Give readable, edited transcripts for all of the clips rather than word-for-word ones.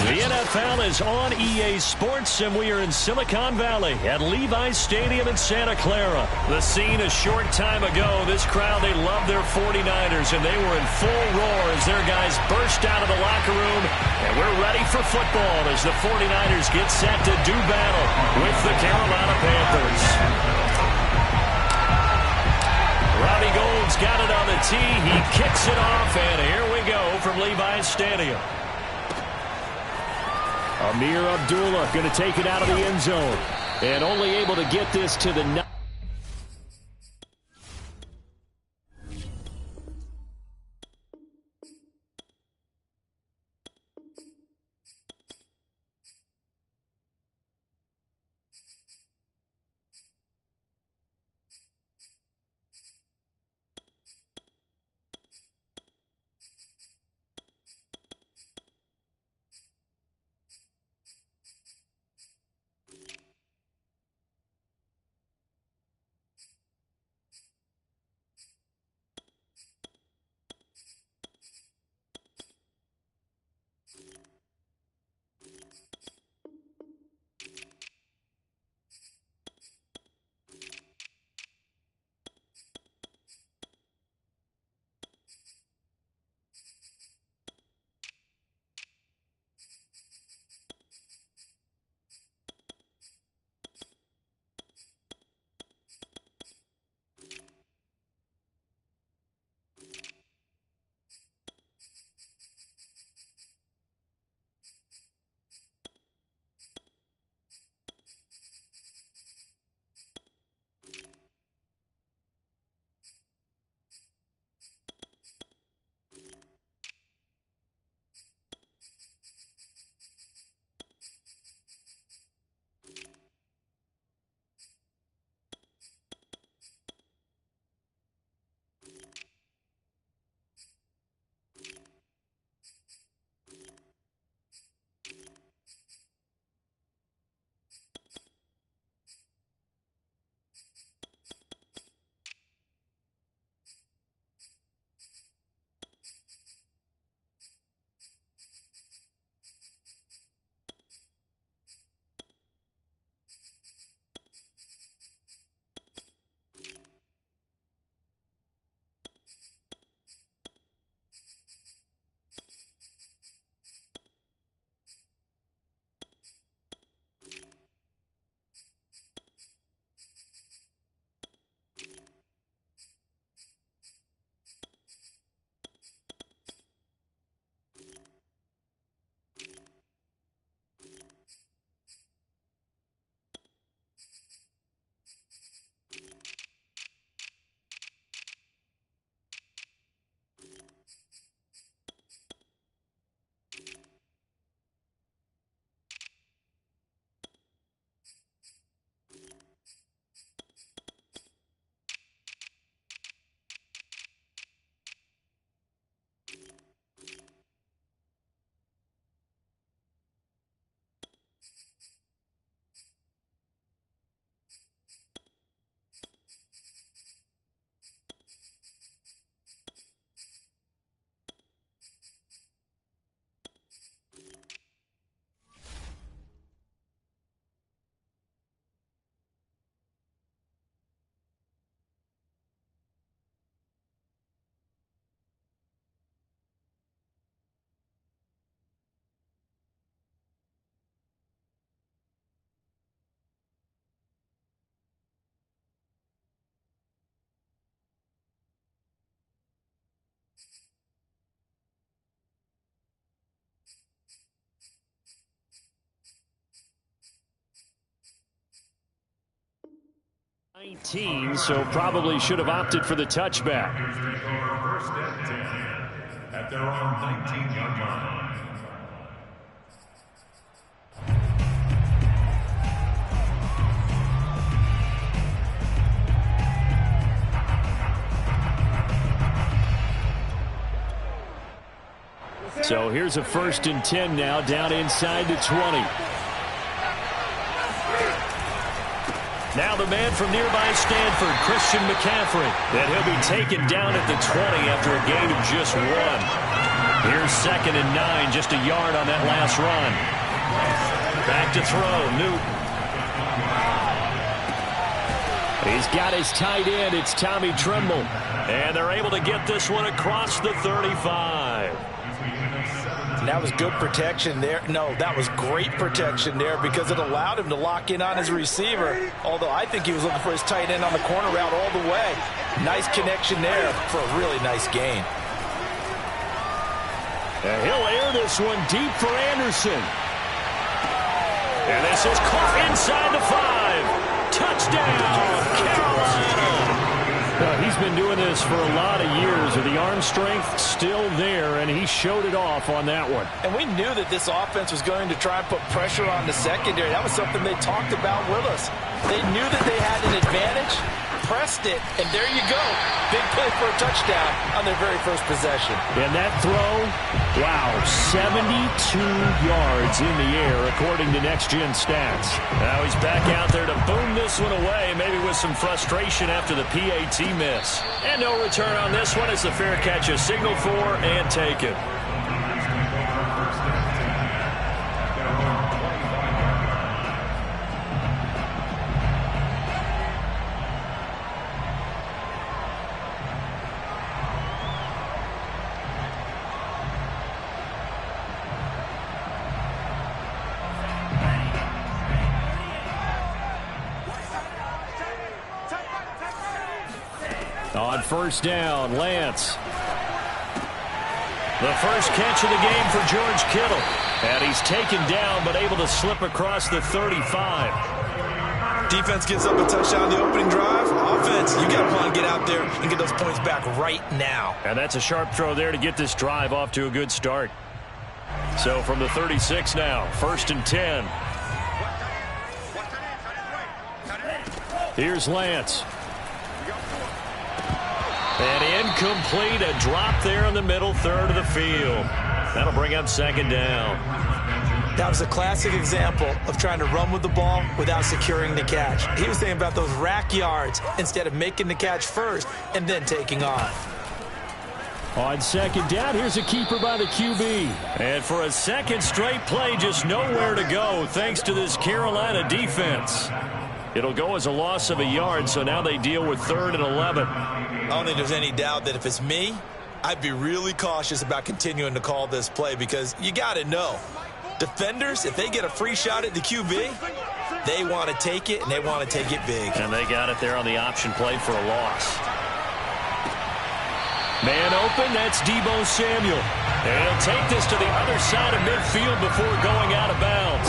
The NFL is on EA Sports, and we are in Silicon Valley at Levi's Stadium in Santa Clara. The scene a short time ago, this crowd, they love their 49ers, and they were in full roar as their guys burst out of the locker room. And we're ready for football as the 49ers get set to do battle with the Carolina Panthers. Robbie Gould's got it on the tee. He kicks it off, and here we go from Levi's Stadium. Amir Abdullah going to take it out of the end zone. And only able to get this to the... So probably should have opted for the touchback. First and 10 at their own 19-yard line. So here's a 1st and 10 now, down inside the 20. Now the man from nearby Stanford, Christian McCaffrey. And he'll be taken down at the 20 after a gain of just 1. Here's 2nd and 9, just a yard on that last run. Back to throw, Newton. He's got his tight end. It's Tommy Tremble. And they're able to get this one across the 35. That was good protection there. No, that was great protection there because it allowed him to lock in on his receiver. Although I think he was looking for his tight end on the corner route all the way. Nice connection there for a really nice gain. And he'll air this one deep for Anderson. And this is caught inside the 5. Touchdown, Carolina. He's been doing this for a lot of years with the arm strength still there, and he showed it off on that one. And we knew that this offense was going to try and put pressure on the secondary. That was something they talked about with us. They knew that they had an advantage, pressed it, and there you go. Big play for a touchdown on their very first possession. And that throw, wow, 72 yards in the air, according to Next Gen Stats. Now he's back out there to boom this one away, maybe with some frustration after the PAT miss. And no return on this one. It's a fair catch, a signal for, and taken. On first down, Lance. The first catch of the game for George Kittle. And he's taken down, but able to slip across the 35. Defense gives up a touchdown on the opening drive. Offense, you got to want to get out there and get those points back right now. And that's a sharp throw there to get this drive off to a good start. So from the 36 now, 1st and 10. Here's Lance. And incomplete, a drop there in the middle third of the field. That'll bring up 2nd down. That was a classic example of trying to run with the ball without securing the catch. He was thinking about those rack yards instead of making the catch first and then taking off. On 2nd down, here's a keeper by the QB. And for a second straight play, just nowhere to go thanks to this Carolina defense. It'll go as a loss of a yard, so now they deal with 3rd and 11. I don't think there's any doubt that if it's me, I'd be really cautious about continuing to call this play because you got to know, defenders, if they get a free shot at the QB, they want to take it, and they want to take it big. And they got it there on the option play for a loss. Man open, that's Deebo Samuel. And he'll take this to the other side of midfield before going out of bounds.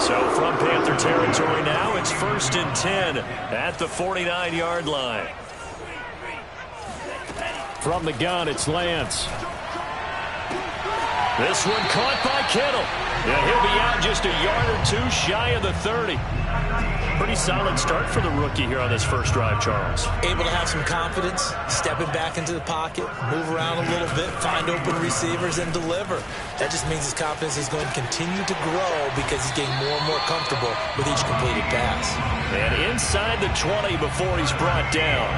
So from Panther territory now, it's 1st and 10 at the 49-yard line. From the gun, it's Lance. This one caught by Kittle. Yeah, he'll be out just a yard or two shy of the 30. Pretty solid start for the rookie here on this first drive, Charles. Able to have some confidence, stepping back into the pocket, move around a little bit, find open receivers, and deliver. That just means his confidence is going to continue to grow because he's getting more and more comfortable with each completed pass. And inside the 20 before he's brought down.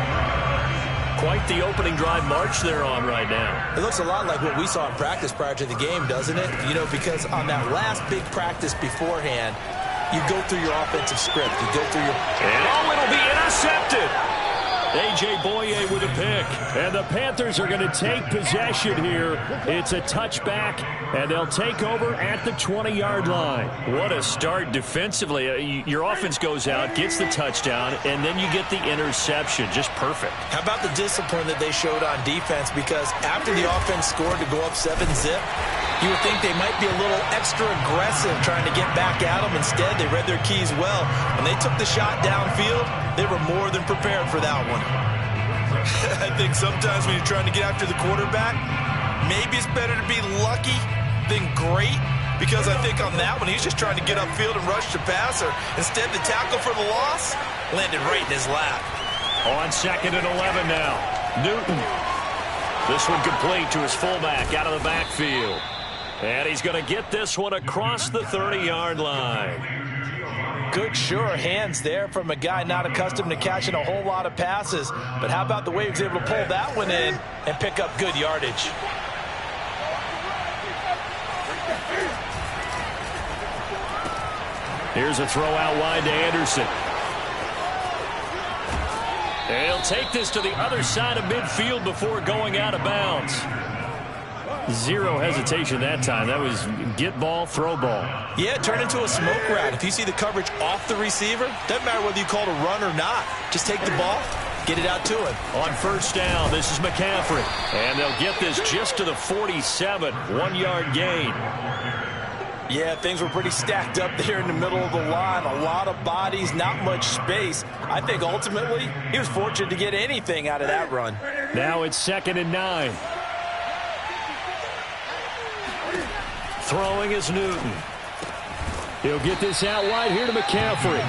Quite the opening drive march they're on right now. It looks a lot like what we saw in practice prior to the game, doesn't it? You know, because on that last big practice beforehand, you go through your offensive script. You go through your... And it'll be intercepted. A.J. Boye with a pick. And the Panthers are going to take possession here. It's a touchback, and they'll take over at the 20-yard line. What a start defensively. Your offense goes out, gets the touchdown, and then you get the interception. Just perfect. How about the discipline that they showed on defense? Because after the offense scored to go up 7-zip, you would think they might be a little extra aggressive trying to get back at them. Instead, they read their keys well. When they took the shot downfield, they were more than prepared for that one. I think sometimes when you're trying to get after the quarterback, maybe it's better to be lucky than great. Because I think on that one, he's just trying to get upfield and rush the passer. Instead, the tackle for the loss landed right in his lap. On 2nd and 11 now. Newton. This one complete to his fullback out of the backfield. And he's going to get this one across the 30-yard line. Good, sure hands there from a guy not accustomed to catching a whole lot of passes. But how about the way he was able to pull that one in and pick up good yardage? Here's a throw out wide to Anderson. And he'll take this to the other side of midfield before going out of bounds. Zero hesitation that time. That was get ball, throw ball. Yeah, turn into a smoke route. If you see the coverage off the receiver, doesn't matter whether you call it a run or not. Just take the ball, get it out to him. On first down, this is McCaffrey. And they'll get this just to the 47, 1-yard gain. Yeah, things were pretty stacked up there in the middle of the line. A lot of bodies, not much space. I think ultimately he was fortunate to get anything out of that run. Now it's 2nd and 9. Throwing is Newton. He'll get this out wide here to McCaffrey.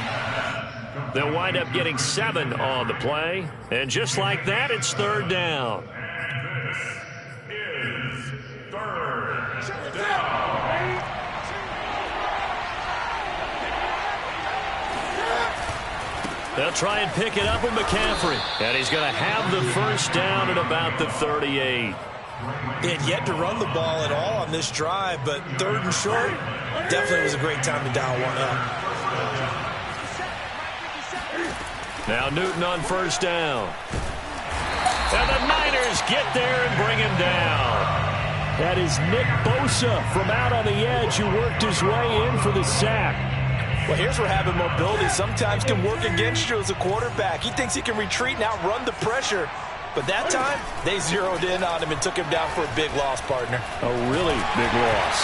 They'll wind up getting 7 on the play. And just like that, it's 3rd down. This is 3rd down. They'll try and pick it up with McCaffrey. And he's going to have the first down at about the 38. They had yet to run the ball at all on this drive, but 3rd and short, definitely was a great time to dial one up. Now Newton on first down. And the Niners get there and bring him down. That is Nick Bosa from out on the edge who worked his way in for the sack. Well, here's where having mobility sometimes can work against you as a quarterback. He thinks he can retreat and outrun the pressure. But that time, they zeroed in on him and took him down for a big loss, partner. A really big loss.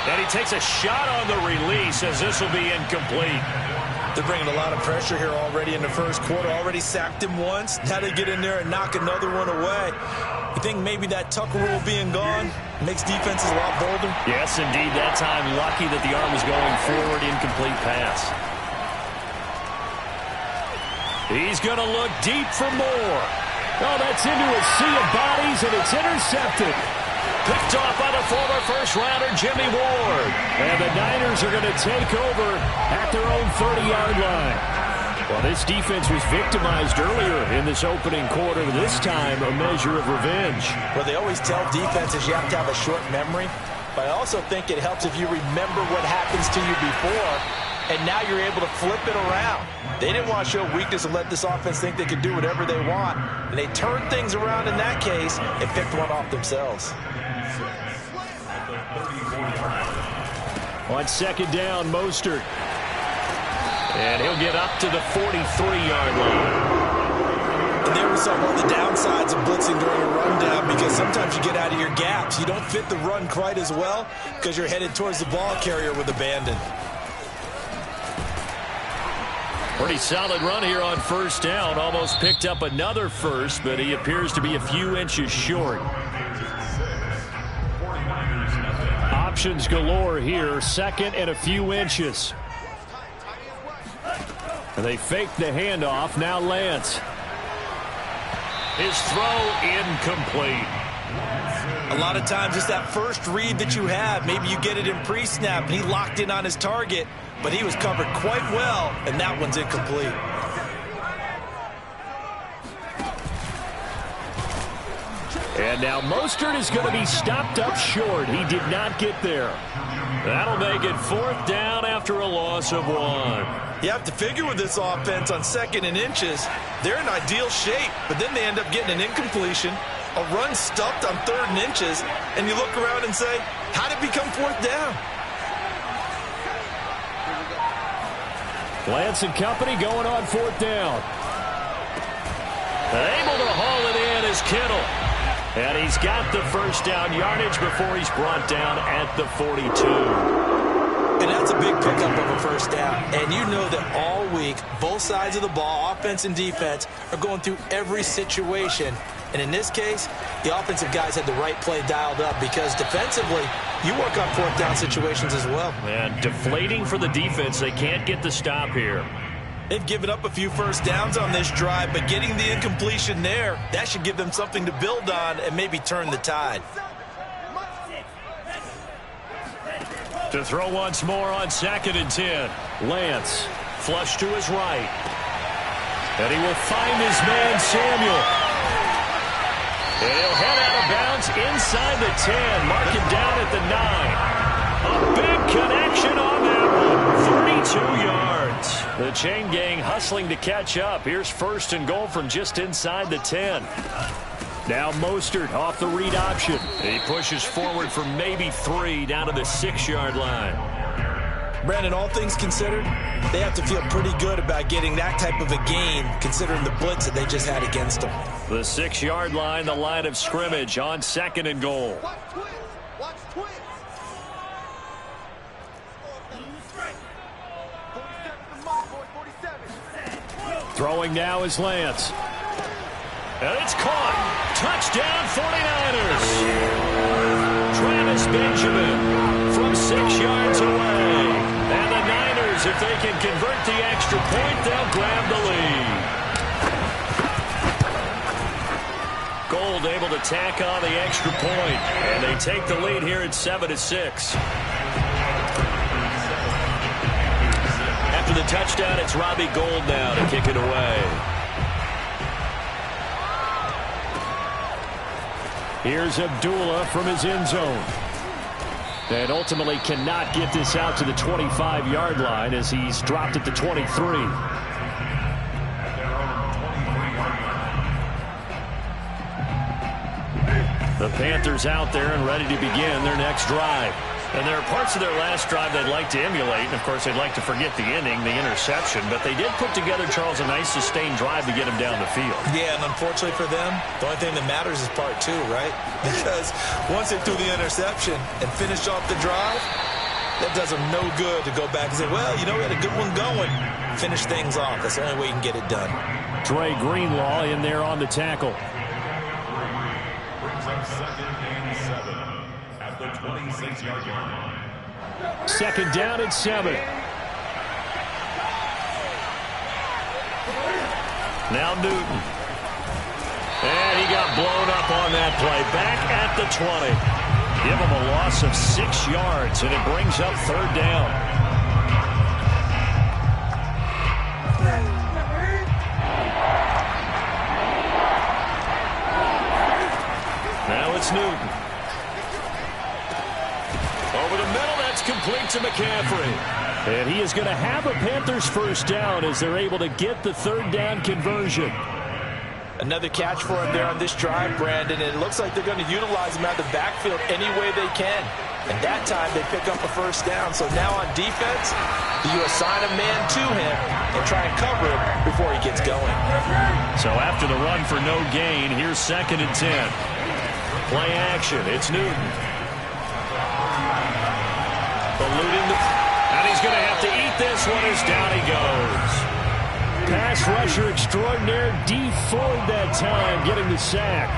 And he takes a shot on the release as this will be incomplete. They're bringing a lot of pressure here already in the first quarter. Already sacked him once. Now they get in there and knock another one away. You think maybe that Tucker rule being gone makes defenses a lot bolder? Yes, indeed. That time, lucky that the arm was going forward. Incomplete pass. He's going to look deep for more. Oh, that's into a sea of bodies, and it's intercepted. Picked off by the former first-rounder, Jimmy Ward. And the Niners are going to take over at their own 30-yard line. Well, this defense was victimized earlier in this opening quarter. This time, a measure of revenge. Well, they always tell defenses you have to have a short memory. But I also think it helps if you remember what happens to you before, and now you're able to flip it around. They didn't want to show weakness and let this offense think they could do whatever they want. And they turned things around in that case and picked one off themselves. On 2nd down, Mostert. And he'll get up to the 43-yard line. And there was some of the downsides of blitzing during a rundown, because sometimes you get out of your gaps. You don't fit the run quite as well because you're headed towards the ball carrier with abandon. Pretty solid run here on first down. Almost picked up another first, but he appears to be a few inches short. Options galore here. 2nd and a few inches. And they fake the handoff. Now Lance. His throw incomplete. A lot of times it's that first read that you have. Maybe you get it in pre-snap, and he locked in on his target, but he was covered quite well, and that one's incomplete. And now Mostert is going to be stopped up short. He did not get there. That'll make it 4th down after a loss of 1. You have to figure with this offense on 2nd and inches, they're in ideal shape, but then they end up getting an incompletion, a run stuffed on 3rd and inches, and you look around and say, how did it become 4th down? Lance and company going on 4th down. Able to haul it in is Kittle. And he's got the first down yardage before he's brought down at the 42. And that's a big pickup of a first down. And you know that all week, both sides of the ball, offense and defense, are going through every situation. And in this case, the offensive guys had the right play dialed up, because defensively, you work on 4th down situations as well. And deflating for the defense. They can't get the stop here. They've given up a few first downs on this drive, but getting the incompletion there, that should give them something to build on and maybe turn the tide. To throw once more on 2nd and 10. Lance, flush to his right. And he will find his man, Samuel. And he'll head out of bounds inside the 10. Mark him down at the 9. A big connection on that one. 32 yards. The chain gang hustling to catch up. Here's first and goal from just inside the 10. Now Mostert off the read option. He pushes forward for maybe 3 down to the 6-yard line. Brandon, all things considered, they have to feel pretty good about getting that type of a gain considering the blitz that they just had against them. The 6-yard line, the line of scrimmage on second and goal. Throwing now is Lance. And it's caught. Touchdown 49ers. Travis Benjamin from 6 yards away. And the Niners, if they can convert the extra point, they'll grab the lead. Gold able to tack on the extra point. And they take the lead here at 7-6. After the touchdown, it's Robbie Gould now to kick it away. Here's Abdullah from his end zone. And ultimately cannot get this out to the 25-yard line as he's dropped at the 23. The Panthers out there and ready to begin their next drive. And there are parts of their last drive they'd like to emulate. And, of course, they'd like to forget the ending, the interception. But they did put together, Charles, a nice sustained drive to get them down the field. Yeah, and unfortunately for them, the only thing that matters is part 2, right? Because once they threw the interception and finished off the drive, that does them no good to go back and say, well, you know, we had a good one going. Finish things off. That's the only way you can get it done. Dre Greenlaw in there on the tackle. Brings up 2nd and 7 at the 26-yard line. Second down and 7. Now Newton. And he got blown up on that play. Back at the 20. Give him a loss of 6 yards, and it brings up 3rd down. Now it's Newton. Over the middle, that's complete to McCaffrey. And he is going to have a Panthers first down as they're able to get the 3rd down conversion. Another catch for him there on this drive, Brandon. And it looks like they're going to utilize him out of the backfield any way they can. And that time they pick up a first down. So now on defense, you assign a man to him and try and cover him before he gets going. So after the run for no gain, here's 2nd and 10. Play action. It's Newton. Eluding and he's going to have to eat this one as down he goes. Pass rusher extraordinaire. D. Ford that time getting the sack.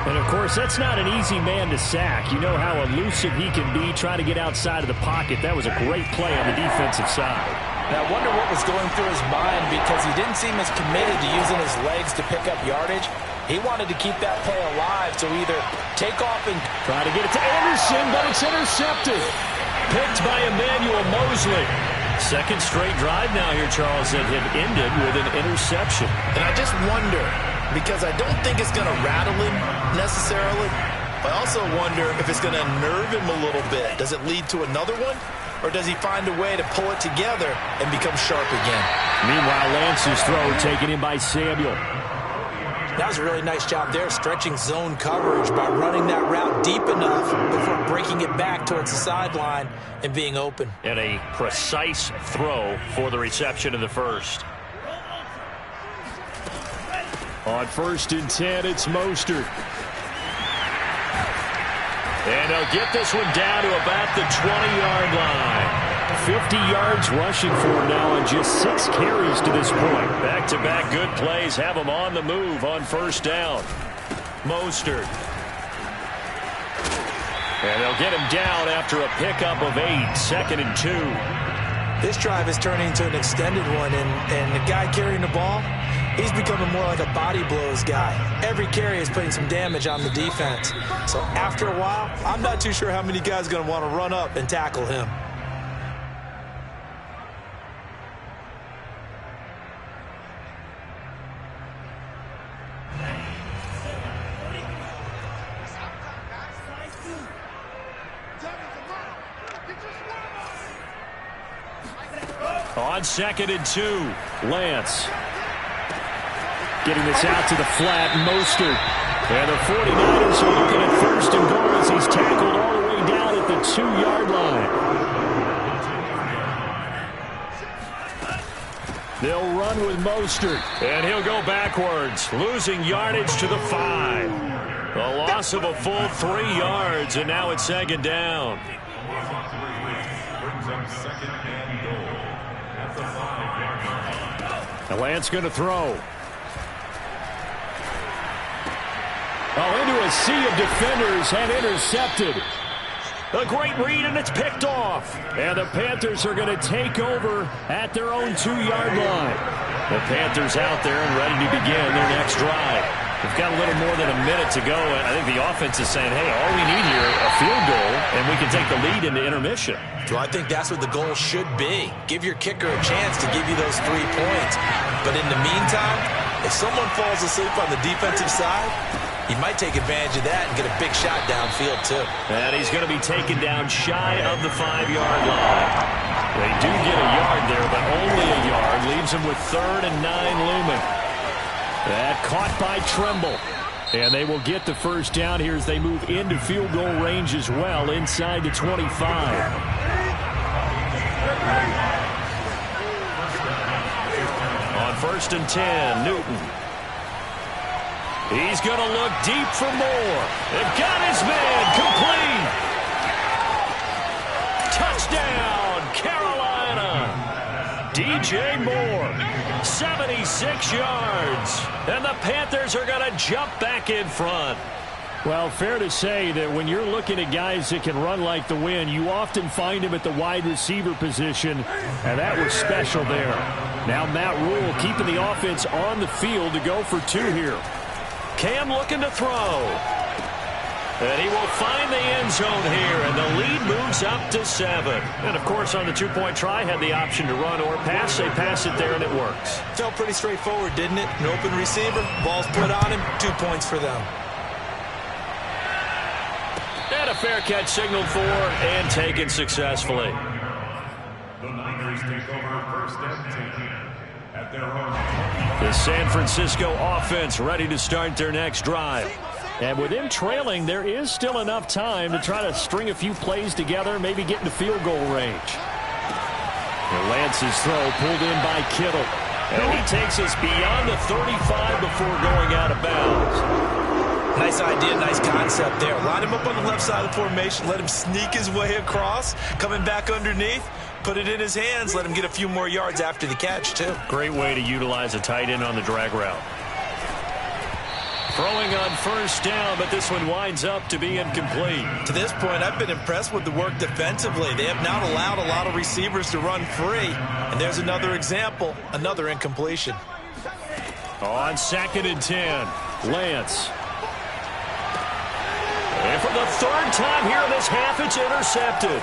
And, of course, that's not an easy man to sack. You know how elusive he can be trying to get outside of the pocket. That was a great play on the defensive side. Now, I wonder what was going through his mind because he didn't seem as committed to using his legs to pick up yardage. He wanted to keep that play alive, so either take off and try to get it to Anderson, but it's intercepted. Picked by Emmanuel Mosley. Second straight drive now here, Charles, that have ended with an interception. And I just wonder, because I don't think it's going to rattle him necessarily, I also wonder if it's going to nerve him a little bit. Does it lead to another one? Or does he find a way to pull it together and become sharp again? Meanwhile, Lance's throw taken in by Samuel. That was a really nice job there, stretching zone coverage by running that route deep enough before breaking it back towards the sideline and being open. And a precise throw for the reception of the first. On 1st and 10, it's Mostert. And he'll get this one down to about the 20-yard line. 50 yards rushing for him now on just 6 carries to this point. Back-to-back good plays have him on the move on first down. Mostert. And they'll get him down after a pickup of 8, 2nd and 2. This drive is turning into an extended one, and the guy carrying the ball, he's becoming more like a body blows guy. Every carry is putting some damage on the defense. So after a while, I'm not too sure how many guys are going to want to run up and tackle him. On 2nd and 2, Lance. Getting this out to the flat, Mostert. And the 49ers are looking at 1st and goal as he's tackled all the way down at the 2-yard line. They'll run with Mostert, and he'll go backwards, losing yardage to the 5. A loss of a full 3 yards, and now it's 2nd down. And Lance going to throw. Into a sea of defenders and intercepted. A great read, and it's picked off. And the Panthers are going to take over at their own 2-yard line. The Panthers out there and ready to begin their next drive. We've got a little more than a minute to go, and I think the offense is saying, hey, all we need here, a field goal, and we can take the lead into intermission. So I think that's what the goal should be. Give your kicker a chance to give you those 3 points. But in the meantime, if someone falls asleep on the defensive side, he might take advantage of that and get a big shot downfield, too. And he's going to be taken down shy of the 5-yard line. They do get a yard there, but only a yard. Leaves him with 3rd and 9 looming. That caught by Tremble. And they will get the 1st down here as they move into field goal range as well, inside the 25. On 1st and 10, Newton. He's going to look deep for more. They've got his man complete. Touchdown, Carolina. DJ Moore, 76 yards. And the Panthers are going to jump back in front. Well, fair to say that when you're looking at guys that can run like the wind, you often find them at the wide receiver position, and that was special there. Now Matt Rule keeping the offense on the field to go for 2 here. Cam looking to throw. And he will find the end zone here, and the lead moves up to 7. And, of course, on the 2-point try, had the option to run or pass. They pass it there, and it works. Felt pretty straightforward, didn't it? An open receiver, ball's put on him, 2 points for them. And a fair catch signaled for and taken successfully. The Niners take over 1st and 10 at their own. The San Francisco offense ready to start their next drive. And with them trailing, there is still enough time to try to string a few plays together, maybe get into field goal range. And Lance's throw pulled in by Kittle. And he takes us beyond the 35 before going out of bounds. Nice idea, nice concept there. Line him up on the left side of the formation, let him sneak his way across, coming back underneath, put it in his hands, let him get a few more yards after the catch, too. Great way to utilize a tight end on the drag route. Throwing on 1st down, but this one winds up to be incomplete. To this point, I've been impressed with the work defensively. They have not allowed a lot of receivers to run free. And there's another example, another incompletion. On 2nd and 10, Lance. And for the 3rd time here in this half, it's intercepted.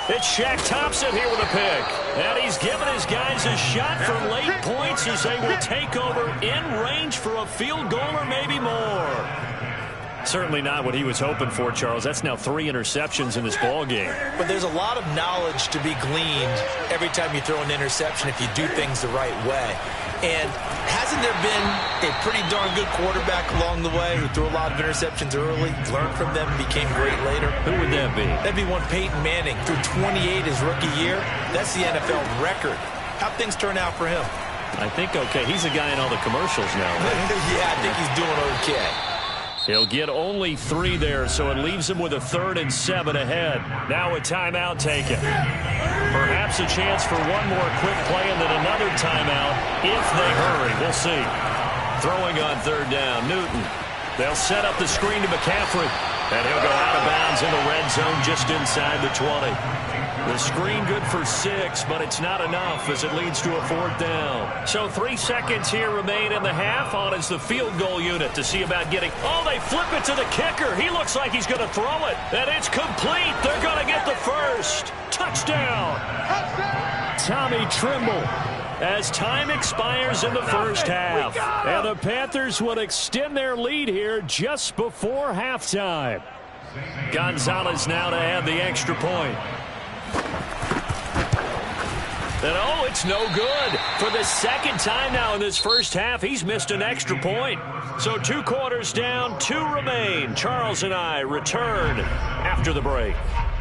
It's Shaq Thompson here with a pick. And he's given his guys a shot for late points as they will take over in range for a field goal or maybe more. Certainly not what he was hoping for, Charles. That's now 3 interceptions in this ball game. But there's a lot of knowledge to be gleaned every time you throw an interception if you do things the right way. And hasn't there been a pretty darn good quarterback along the way who threw a lot of interceptions early, learned from them, and became great later? Who would that be? That'd be one Peyton Manning, threw 28 his rookie year. That's the NFL record. How'd things turn out for him? I think okay. He's a guy in all the commercials now. Yeah, I think he's doing okay. He'll get only 3 there, so it leaves him with a 3rd and 7 ahead. Now a timeout taken. Perhaps a chance for one more quick play and then another timeout if they hurry. We'll see. Throwing on 3rd down, Newton. They'll set up the screen to McCaffrey. And he'll go out of bounds in the red zone just inside the 20. The screen good for 6, but it's not enough as it leads to a 4th down. So 3 seconds here remain in the half. On is the field goal unit to see about getting... Oh, they flip it to the kicker. He looks like he's going to throw it. And it's complete. They're going to get the 1st. Touchdown. Tommy Tremble. As time expires in the 1st half. And the Panthers would extend their lead here just before halftime. Gonzalez now to add the extra point. And oh, it's no good. For the second time now in this first half, he's missed an extra point. So 2 quarters down, 2 remain. Charles and I return after the break.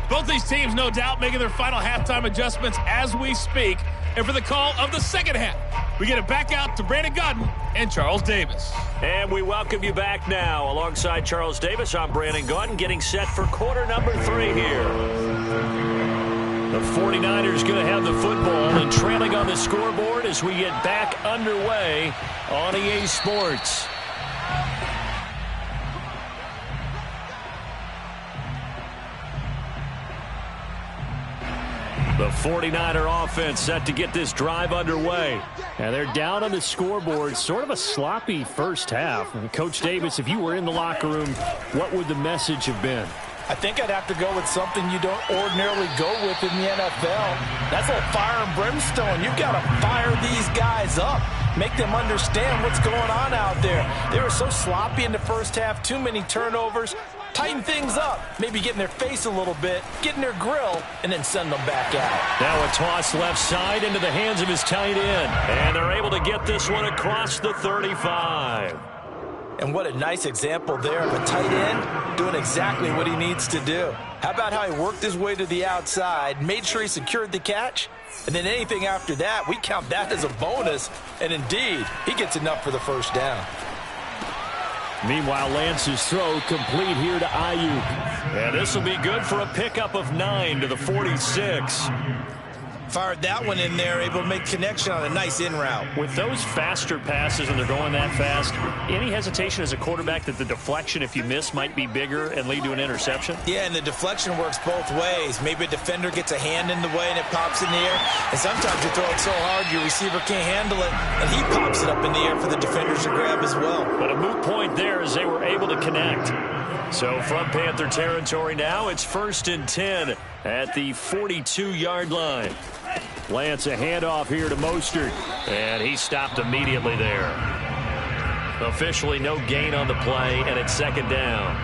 Both these teams, no doubt, making their final halftime adjustments as we speak. And for the call of the second half, we get it back out to Brandon Gaudin and Charles Davis. And we welcome you back now. Alongside Charles Davis, I'm Brandon Gaudin, getting set for quarter number 3 here. The 49ers going to have the football and trailing on the scoreboard as we get back underway on EA Sports. The 49er offense set to get this drive underway. And they're down on the scoreboard. Sort of a sloppy first half. And Coach Davis, if you were in the locker room, what would the message have been? I think I'd have to go with something you don't ordinarily go with in the NFL. That's a fire and brimstone. You've got to fire these guys up. Make them understand what's going on out there. They were so sloppy in the first half. Too many turnovers. Tighten things up. Maybe get in their face a little bit. Get in their grill. And then send them back out. Now a toss left side into the hands of his tight end. And they're able to get this one across the 35. And what a nice example there of a tight end doing exactly what he needs to do. How about how he worked his way to the outside, made sure he secured the catch, and then anything after that, we count that as a bonus. And indeed, he gets enough for the first down. Meanwhile, Lance's throw complete here to Ayuk. And this will be good for a pickup of 9 to the 46. Fired that one in there, able to make connection on a nice in route. With those faster passes and they're going that fast, any hesitation as a quarterback that the deflection, if you miss, might be bigger and lead to an interception? Yeah, and the deflection works both ways. Maybe a defender gets a hand in the way and it pops in the air. And sometimes you throw it so hard your receiver can't handle it, and he pops it up in the air for the defenders to grab as well. But a moot point there as they were able to connect. So from Panther territory now, it's 1st and 10 at the 42-yard line. Lance, a handoff here to Mostert, and he stopped immediately there. Officially no gain on the play, and it's 2nd down.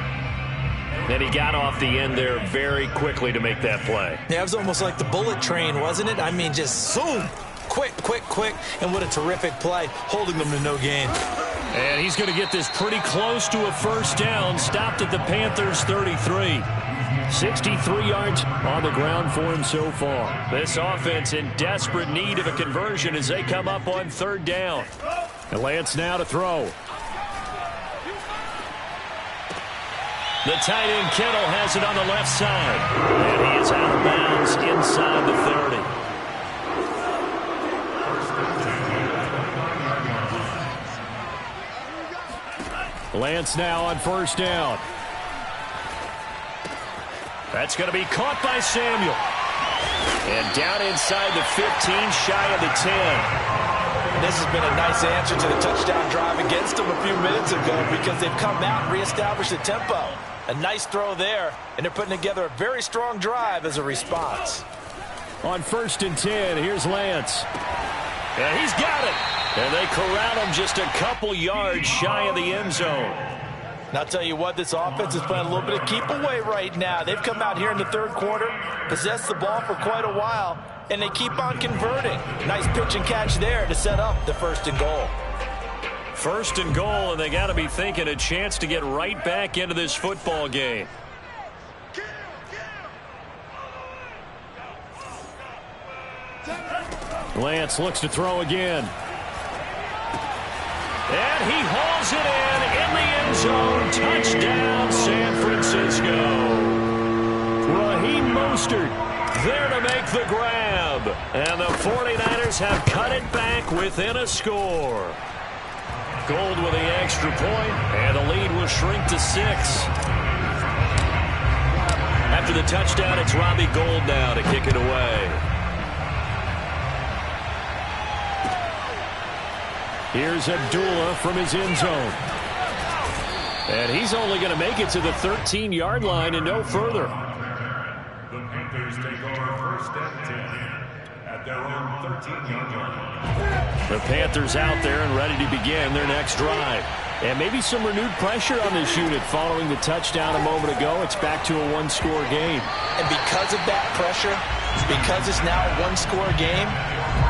And he got off the end there very quickly to make that play. Yeah, it was almost like the bullet train, wasn't it? I mean, just zoom, quick, quick, quick, and what a terrific play, holding them to no gain. And he's going to get this pretty close to a first down, stopped at the Panthers' 33. 63 yards on the ground for him so far. This offense in desperate need of a conversion as they come up on 3rd down. And Lance now to throw. The tight end Kittle has it on the left side. And he is out of bounds inside the 30. Lance now on 1st down. That's going to be caught by Samuel. And down inside the 15, shy of the 10. This has been a nice answer to the touchdown drive against them a few minutes ago because they've come out and reestablished the tempo. A nice throw there, and they're putting together a very strong drive as a response. On 1st and 10, here's Lance. And he's got it. And they corral him just a couple yards shy of the end zone. And I'll tell you what, this offense is playing a little bit of keep away right now. They've come out here in the 3rd quarter, possessed the ball for quite a while, and they keep on converting. Nice pitch and catch there to set up the 1st and goal. 1st and goal, and they got to be thinking a chance to get right back into this football game. Lance looks to throw again. And he hauls it in the end zone. Touchdown, San Francisco. Raheem Mostert there to make the grab. And the 49ers have cut it back within a score. Gold with the extra point, and the lead will shrink to 6. After the touchdown, it's Robbie Gould now to kick it away. Here's Abdullah from his end zone. And he's only going to make it to the 13-yard line and no further. The Panthers take over 1st and 10 at their own 13-yard line. The Panthers out there and ready to begin their next drive. And maybe some renewed pressure on this unit following the touchdown a moment ago. It's back to a one-score game. And because of that pressure, because it's now a one-score game,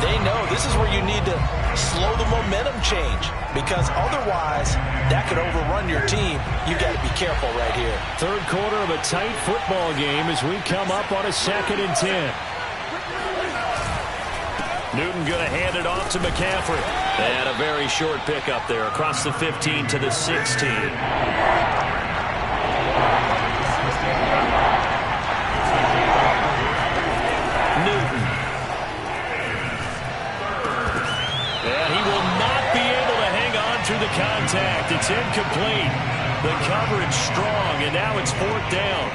they know this is where you need to slow the momentum change, because otherwise that could overrun your team. You got to be careful right here. Third quarter of a tight football game as we come up on a 2nd and 10. Newton going to hand it off to McCaffrey. And a very short pickup there across the 15 to the 16. Newton. And he will not be able to hang on through the contact. It's incomplete. The coverage strong, and now it's 4th down.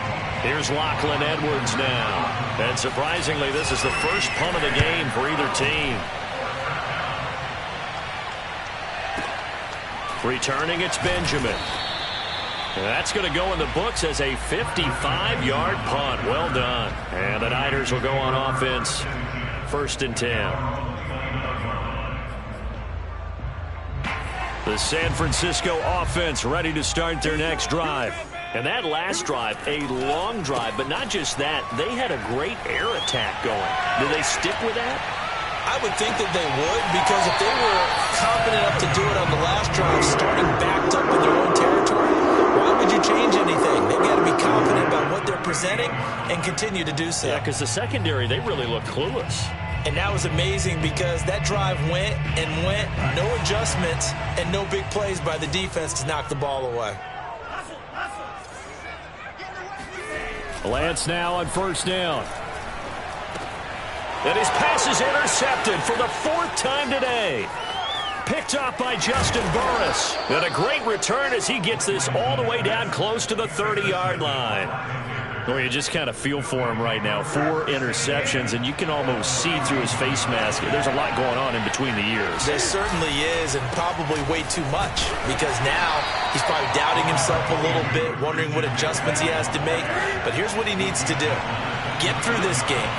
Here's Lachlan Edwards now. And surprisingly, this is the first punt of the game for either team. Returning, it's Benjamin. And that's going to go in the books as a 55-yard punt. Well done. And the Niners will go on offense. 1st and 10. The San Francisco offense ready to start their next drive. And that last drive, a long drive, but not just that. They had a great air attack going. Do they stick with that? I would think that they would, because if they were confident enough to do it on the last drive, starting backed up in their own territory, why would you change anything? They've got to be confident about what they're presenting and continue to do so. Yeah, because the secondary, they really look clueless. And that was amazing, because that drive went and went, no adjustments, and no big plays by the defense to knock the ball away. Lance now on 1st down. And his pass is intercepted for the 4th time today. Picked up by Justin Burris. And a great return as he gets this all the way down close to the 30-yard line. Well, you just kind of feel for him right now. 4 interceptions, and you can almost see through his face mask. There's a lot going on in between the ears. There certainly is, and probably way too much, because now he's probably doubting himself a little bit, wondering what adjustments he has to make. But here's what he needs to do. Get through this game.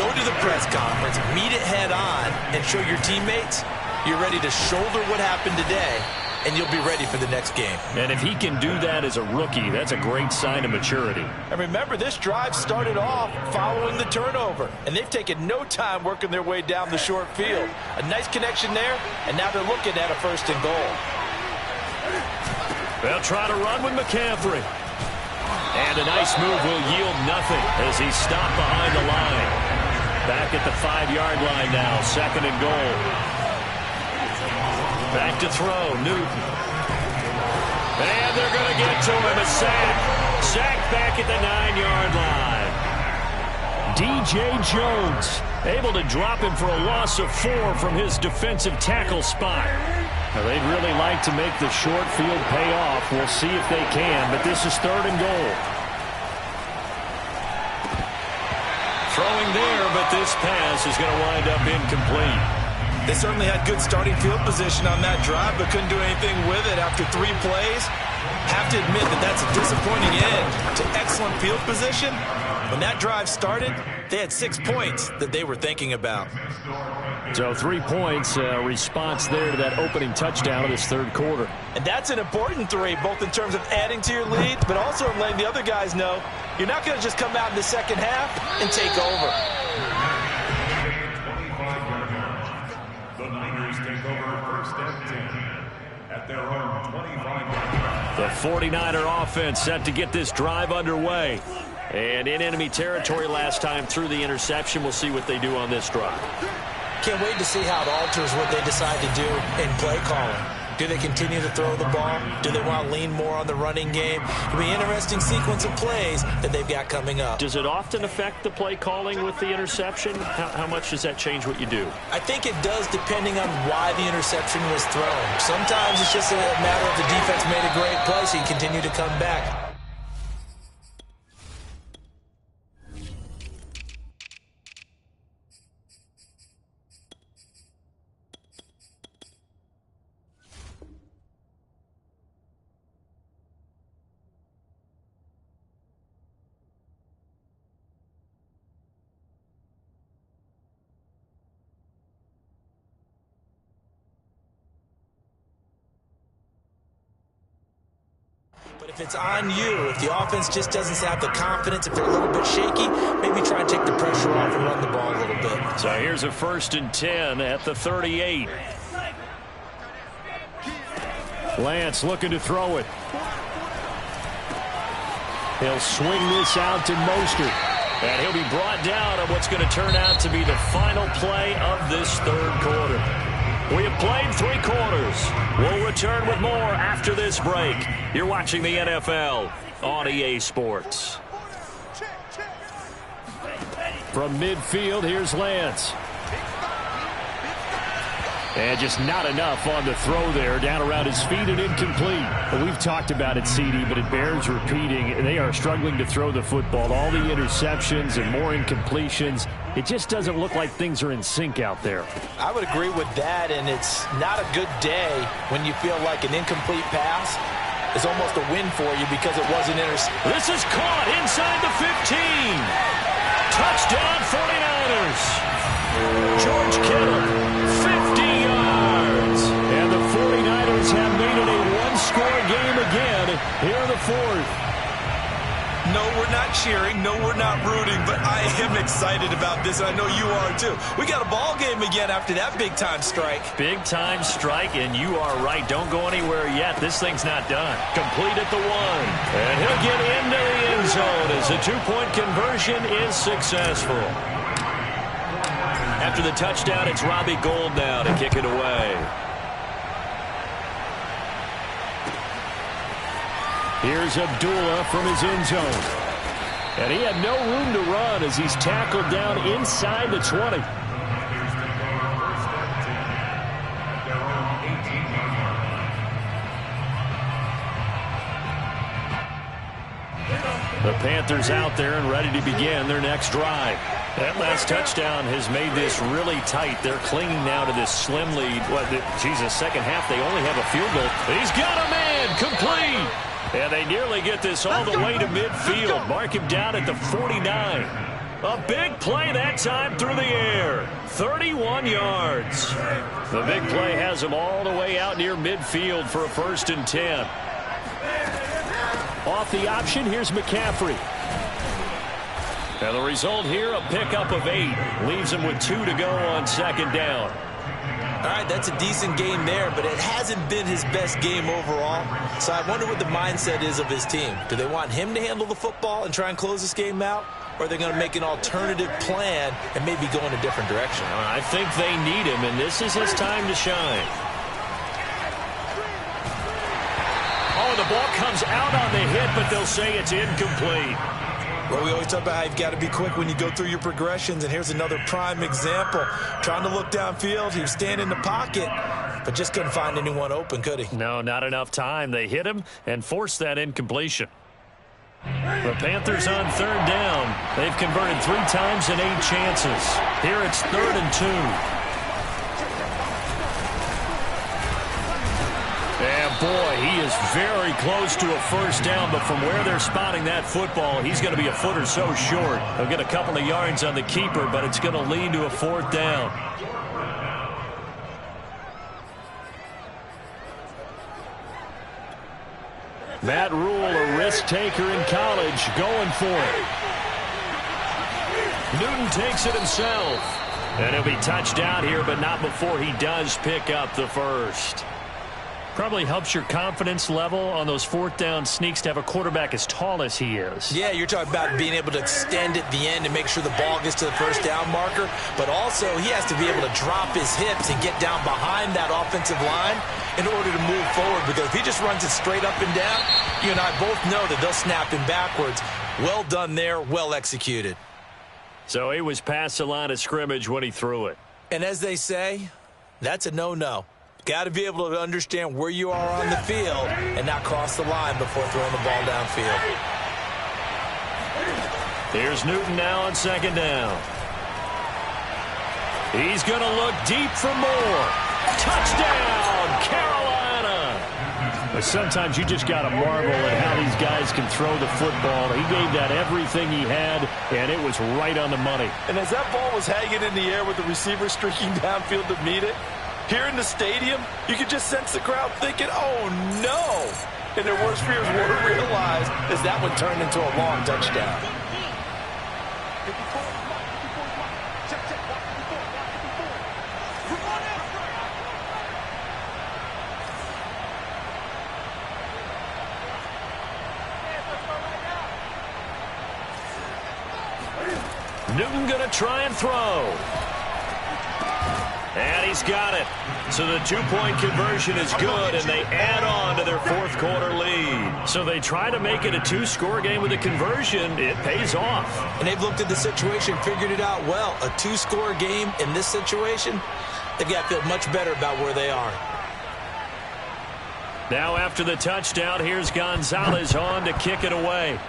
Go to the press conference, meet it head on, and show your teammates you're ready to shoulder what happened today, and you'll be ready for the next game. And if he can do that as a rookie, that's a great sign of maturity. And remember, this drive started off following the turnover, and they've taken no time working their way down the short field. A nice connection there, and now they're looking at a 1st and goal. They'll try to run with McCaffrey. And a nice move will yield nothing as he's stopped behind the line. Back at the 5-yard line now, 2nd and goal. Back to throw, Newton. And they're going to get to him, a sack. Sack back at the 9-yard line. DJ Jones able to drop him for a loss of 4 from his defensive tackle spot. Now, they'd really like to make the short field pay off. We'll see if they can, but this is 3rd and goal. Throwing there, but this pass is going to wind up incomplete. They certainly had good starting field position on that drive, but couldn't do anything with it after 3 plays. Have to admit that that's a disappointing end to excellent field position. When that drive started, they had 6 points that they were thinking about. So 3 points, response there to that opening touchdown of this 3rd quarter. And that's an important 3, both in terms of adding to your lead, but also in letting the other guys know you're not going to just come out in the second half and take over. The Niners take over 1st and 10 at their own 25. The 49er offense set to get this drive underway. And in enemy territory last time through the interception. We'll see what they do on this drive. Can't wait to see how it alters what they decide to do in play calling. Do they continue to throw the ball? Do they want to lean more on the running game? It'll be an interesting sequence of plays that they've got coming up. Does it often affect the play calling with the interception? How much does that change what you do? I think it does, depending on why the interception was thrown. Sometimes it's just a matter of the defense made a great play, so you continue to come back. But if it's on you, if the offense just doesn't have the confidence, if they're a little bit shaky, maybe try and take the pressure off and run the ball a little bit. So here's a 1st and 10 at the 38. Lance looking to throw it. He'll swing this out to Mostert. And he'll be brought down on what's going to turn out to be the final play of this 3rd quarter. We have played 3 quarters. We'll return with more after this break. You're watching the NFL on EA Sports. From midfield, here's Lance. And just not enough on the throw there. Down around his feet and incomplete. Well, we've talked about it, CD, but it bears repeating. They are struggling to throw the football. All the interceptions and more incompletions. It just doesn't look like things are in sync out there. I would agree with that, and it's not a good day when you feel like an incomplete pass is almost a win for you because it wasn't intercepted. This is caught inside the 15. Touchdown 49ers. George Kittle, 50 yards. And the 49ers have made it a one-score game again here in the 4th. No, we're not cheering. No, we're not rooting, but I am excited about this, and I know you are too. We got a ball game again after that big-time strike. Big-time strike, and you are right. Don't go anywhere yet. This thing's not done. Complete at the 1. And he'll get into the end zone as the 2-point conversion is successful. After the touchdown, it's Robbie Gould now to kick it away. Here's Abdullah from his end zone. And he had no room to run as he's tackled down inside the 20. The Panthers out there and ready to begin their next drive. That last touchdown has made this really tight. They're clinging now to this slim lead. Second half, they only have a field goal. He's got a man, complete. And they nearly get this all the way to midfield. Mark him down at the 49. A big play that time through the air. 31 yards. The big play has him all the way out near midfield for a 1st and 10. Off the option, here's McCaffrey. And the result here, a pickup of 8. Leaves him with 2 to go on 2nd down. All right, that's a decent game there, but it hasn't been his best game overall. So I wonder what the mindset is of his team. Do they want him to handle the football and try and close this game out? Or are they going to make an alternative plan and maybe go in a different direction? I think they need him, and this is his time to shine. Oh, the ball comes out on the hit, but they'll say it's incomplete. Well, we always talk about how you've got to be quick when you go through your progressions, and here's another prime example. Trying to look downfield, he was standing in the pocket, but just couldn't find anyone open, could he? No, not enough time. They hit him and forced that incompletion. The Panthers on 3rd down. They've converted 3 times in 8 chances. Here it's 3rd and 2. And boy, he is very close to a 1st down, but from where they're spotting that football, he's going to be a foot or so short. He'll get a couple of yards on the keeper, but it's going to lead to a 4th down. Matt Rule, a risk taker in college, going for it. Newton takes it himself. And he'll be touched out here, but not before he does pick up the 1st. Probably helps your confidence level on those 4th down sneaks to have a quarterback as tall as he is. Yeah, you're talking about being able to extend at the end and make sure the ball gets to the 1st down marker. But also, he has to be able to drop his hips and get down behind that offensive line in order to move forward. Because if he just runs it straight up and down, you and I both know that they'll snap him backwards. Well done there, well executed. So he was past the line of scrimmage when he threw it. And as they say, that's a no-no. Got to be able to understand where you are on the field and not cross the line before throwing the ball downfield. Here's Newton now on 2nd down. He's going to look deep for more. Touchdown, Carolina! But sometimes you just got to marvel at how these guys can throw the football. He gave that everything he had, and it was right on the money. And as that ball was hanging in the air with the receiver streaking downfield to meet it, here in the stadium, you could just sense the crowd thinking, oh, no. and their worst fears were realized as that one turned into a long touchdown. Newton going to try and throw. And he's got it. So the two-point conversion is good, and they add on to their fourth quarter lead. So they try to make it a two-score game with a conversion. It pays off. And they've looked at the situation, figured it out well. A two-score game in this situation, they've got to feel much better about where they are. Now after the touchdown, here's Gonzalez on to kick it away.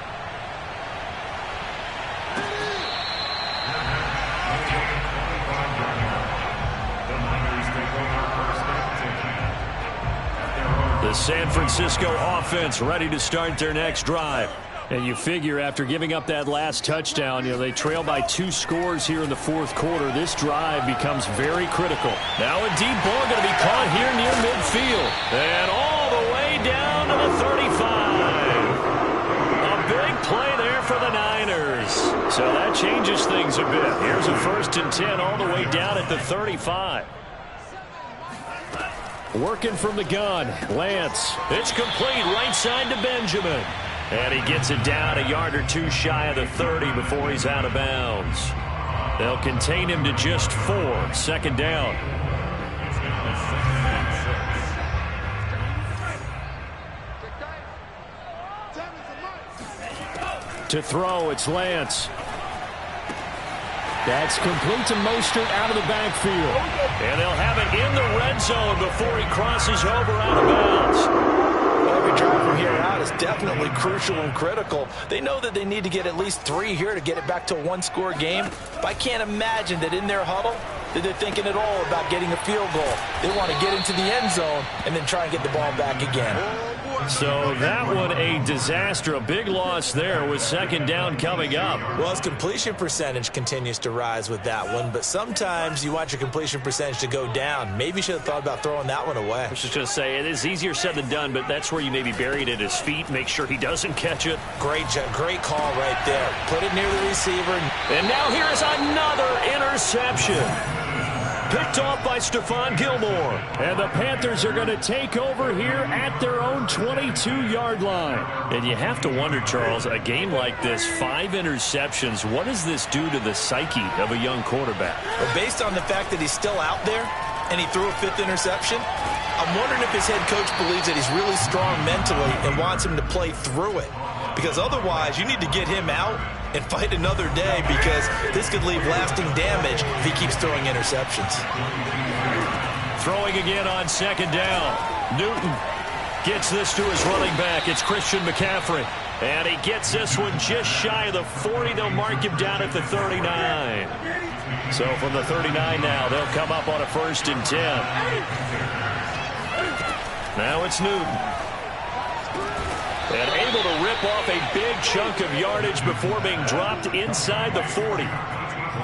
The San Francisco offense ready to start their next drive. And you figure after giving up that last touchdown, they trail by 2 scores here in the fourth quarter. This drive becomes very critical. Now a deep ball going to be caught here near midfield. And all the way down to the 35. A big play there for the Niners. So that changes things a bit. Here's a 1st and 10 all the way down at the 35. Working from the gun, Lance. It's complete right side to Benjamin. And he gets it down a yard or 2 shy of the 30 before he's out of bounds. They'll contain him to just 4. 2nd down. To throw, it's Lance. That's complete to Mostert out of the backfield. And they'll have it in the red zone before he crosses over out of bounds. Every drive from here out is definitely crucial and critical. They know that they need to get at least 3 here to get it back to a 1-score game. But I can't imagine that in their huddle that they're thinking at all about getting a field goal. They want to get into the end zone and then try and get the ball back again. So that one a disaster. A big loss there with 2nd down coming up. Well, his completion percentage continues to rise with that one, but sometimes you want your completion percentage to go down. Maybe you should have thought about throwing that one away. I was just going to say, it is easier said than done, but that's where you maybe bury it at his feet, make sure he doesn't catch it. Great call right there. Put it near the receiver. And now here's another interception. Picked off by Stephon Gilmore. And the Panthers are going to take over here at their own 22-yard line. And you have to wonder, Charles, a game like this, 5 interceptions, what does this do to the psyche of a young quarterback? Well, based on the fact that he's still out there and he threw a 5th interception, I'm wondering if his head coach believes that he's really strong mentally and wants him to play through it. Because otherwise, you need to get him out and fight another day, because this could leave lasting damage if he keeps throwing interceptions. Throwing again on 2nd down. Newton gets this to his running back. It's Christian McCaffrey. And he gets this one just shy of the 40. They'll mark him down at the 39. So from the 39 now, they'll come up on a 1st and 10. Now it's Newton. And able to rip off a big chunk of yardage before being dropped inside the 40.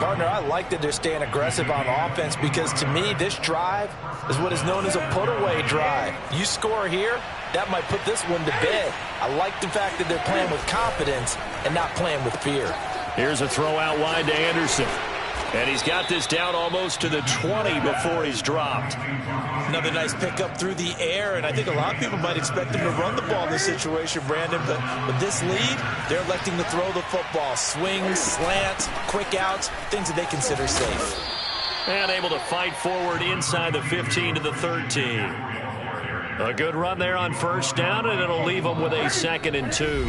Gardner, I like that they're staying aggressive on offense, because to me, this drive is what is known as a put-away drive. You score here, that might put this one to bed. I like the fact that they're playing with confidence and not playing with fear. Here's a throw out wide to Anderson. And he's got this down almost to the 20 before he's dropped. Another nice pickup through the air, and I think a lot of people might expect them to run the ball in this situation, Brandon, but with this lead, they're electing to throw the football. Swings, slants, quick outs, things that they consider safe. And able to fight forward inside the 15 to the 13. A good run there on 1st down, and it'll leave them with a 2nd and 2.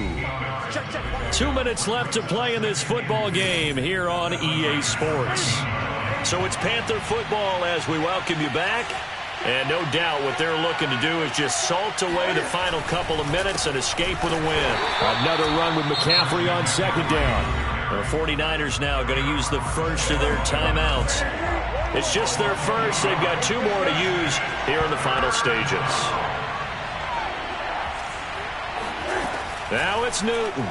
2 minutes left to play in this football game here on EA Sports. So it's Panther football as we welcome you back. And no doubt what they're looking to do is just salt away the final couple of minutes and escape with a win. Another run with McCaffrey on 2nd down. The 49ers now going to use the first of their timeouts. It's just their first. They've got 2 more to use here in the final stages. Now it's Newton.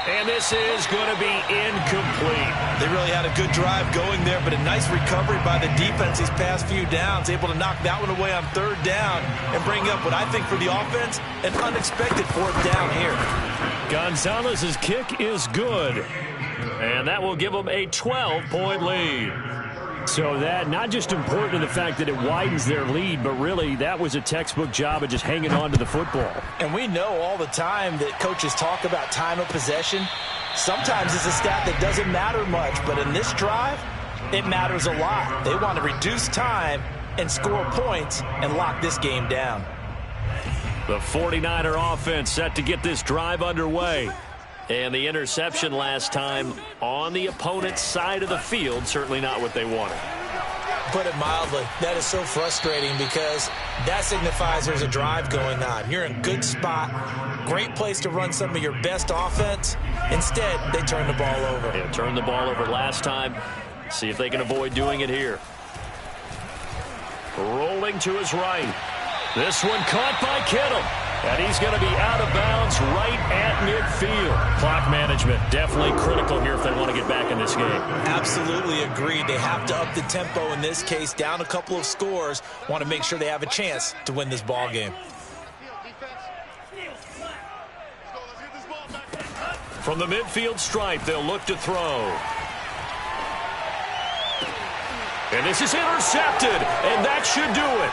And this is going to be incomplete. They really had a good drive going there, but a nice recovery by the defense these past few downs, able to knock that one away on third down and bring up what I think for the offense, an unexpected fourth down here. Gonzalez's kick is good, and that will give them a 12-point lead. So that not just important in the fact that it widens their lead, but really that was a textbook job of just hanging on to the football. And we know all the time that coaches talk about time of possession. Sometimes it's a stat that doesn't matter much, but in this drive, it matters a lot. They want to reduce time and score points and lock this game down. The 49er offense set to get this drive underway. And the interception last time on the opponent's side of the field, certainly not what they wanted. Put it mildly, that is so frustrating because that signifies there's a drive going on. You're in a good spot, great place to run some of your best offense. Instead, they turn the ball over. Yeah, turned the ball over last time. See if they can avoid doing it here. Rolling to his right. This one caught by Kittle. And he's going to be out of bounds right at midfield. Clock management definitely critical here if they want to get back in this game. Absolutely agreed. They have to up the tempo in this case, down a couple of scores. Want to make sure they have a chance to win this ball game. From the midfield stripe, they'll look to throw. And this is intercepted, and that should do it.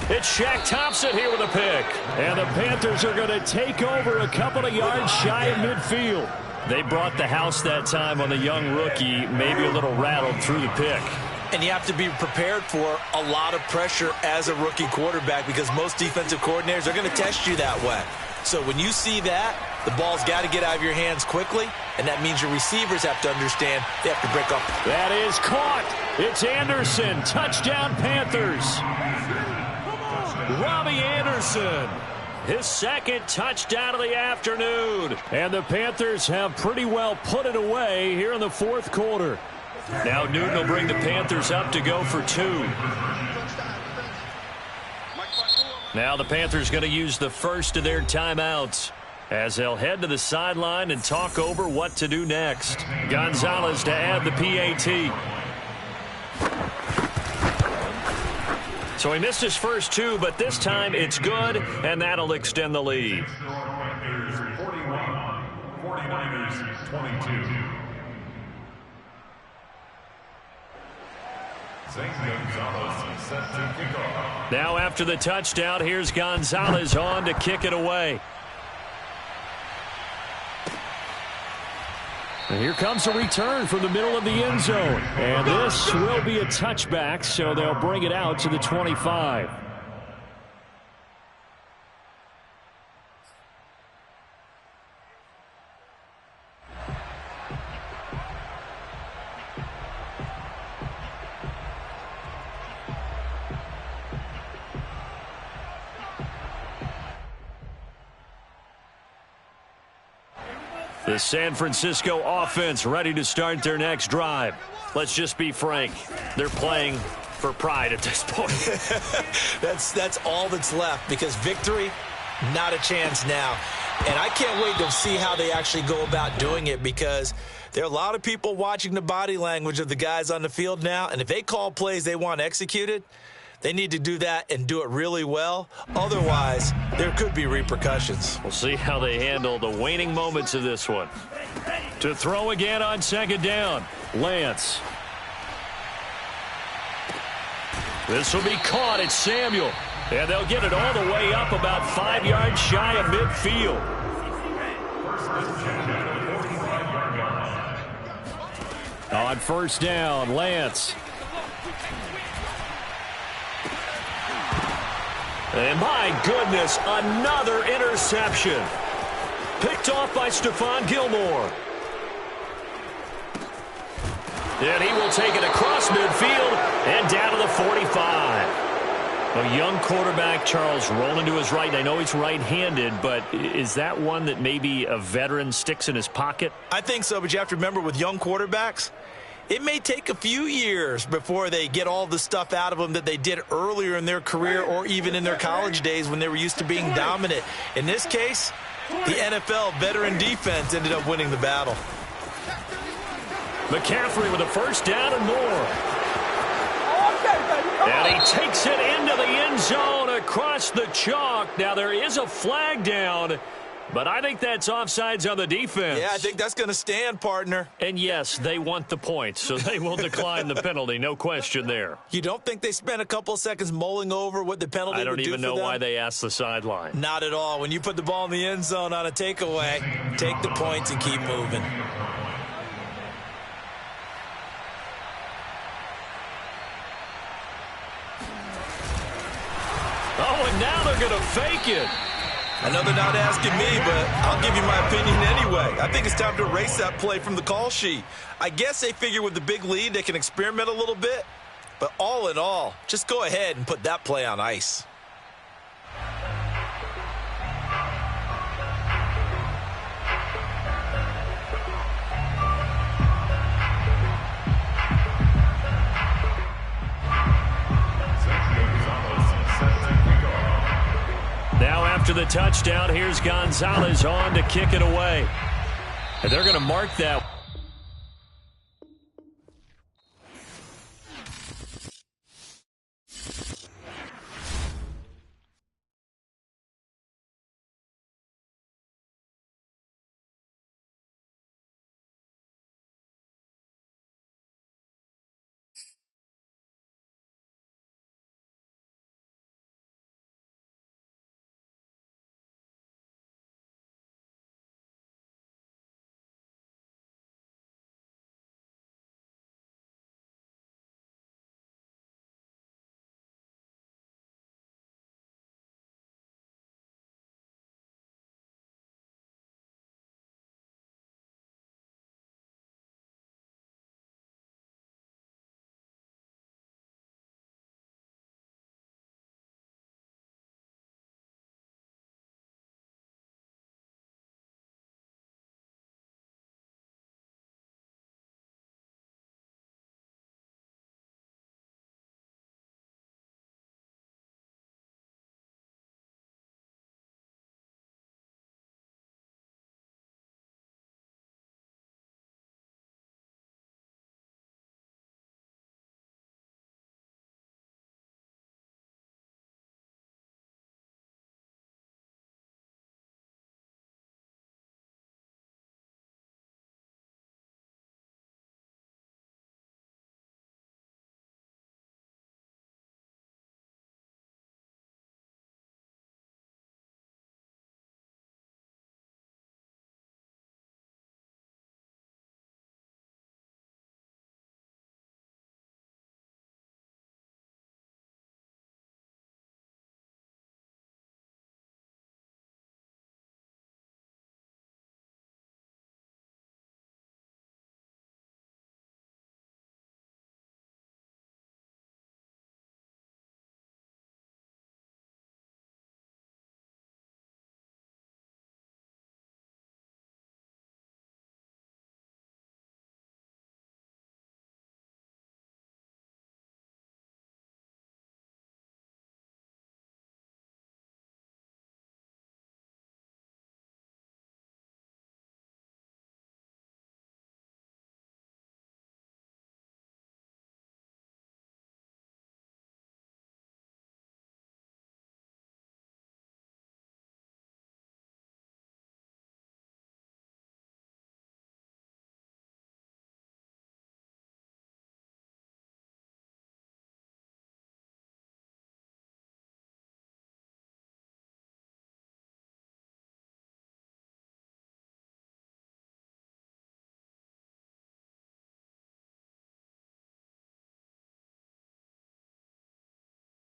It's Shaq Thompson here with a pick. And the Panthers are going to take over a couple of yards shy of midfield. They brought the house that time on the young rookie, maybe a little rattled through the pick. And you have to be prepared for a lot of pressure as a rookie quarterback because most defensive coordinators are going to test you that way. So when you see that, the ball's got to get out of your hands quickly, and that means your receivers have to understand they have to break up. That is caught. It's Anderson. Touchdown, Panthers. Robbie Anderson, his second touchdown of the afternoon. And the Panthers have pretty well put it away here in the fourth quarter. Now Newton will bring the Panthers up to go for two. Now the Panthers going to use the first of their timeouts as they'll head to the sideline and talk over what to do next. Gonzalez to add the PAT. So he missed his first two, but this time it's good, and that'll extend the lead. Panthers 41, 49ers 22. Zane Gonzalez is set to kick off. Now after the touchdown, here's Gonzalez on to kick it away. And here comes a return from the middle of the end zone. And this will be a touchback, so they'll bring it out to the 25. The San Francisco offense ready to start their next drive. Let's just be frank. They're playing for pride at this point. That's all that's left because victory, not a chance now. And I can't wait to see how they actually go about doing it because there are a lot of people watching the body language of the guys on the field now. And if they call plays they want executed, they need to do that and do it really well. Otherwise, there could be repercussions. We'll see how they handle the waning moments of this one. To throw again on second down, Lance. This will be caught. It's Samuel. And they'll get it all the way up about 5 yards shy of midfield. On first down, Lance. And my goodness, another interception. Picked off by Stephon Gilmore. And he will take it across midfield and down to the 45. A young quarterback, Charles, rolling to his right. I know he's right-handed, but is that one that maybe a veteran sticks in his pocket? I think so, but you have to remember with young quarterbacks, it may take a few years before they get all the stuff out of them that they did earlier in their career or even in their college days when they were used to being dominant. In this case, The NFL veteran defense ended up winning the battle. McCaffrey with a first down and more. And he takes it into the end zone across the chalk. Now there is a flag down, but I think that's offsides on the defense. Yeah, I think that's going to stand, partner. And yes, they want the points, so they will decline the penalty. No question there. You don't think they spent a couple of seconds mulling over what the penalty would do for them? I don't even know why they asked the sideline. Not at all. When you put the ball in the end zone on a takeaway, take the points and keep moving. Oh, and now they're going to fake it. I know they're not asking me, but I'll give you my opinion anyway. I think it's time to erase that play from the call sheet. I guess they figure with the big lead they can experiment a little bit. But all in all, just go ahead and put that play on ice. Now after the touchdown, here's Gonzalez on to kick it away. And they're going to mark that.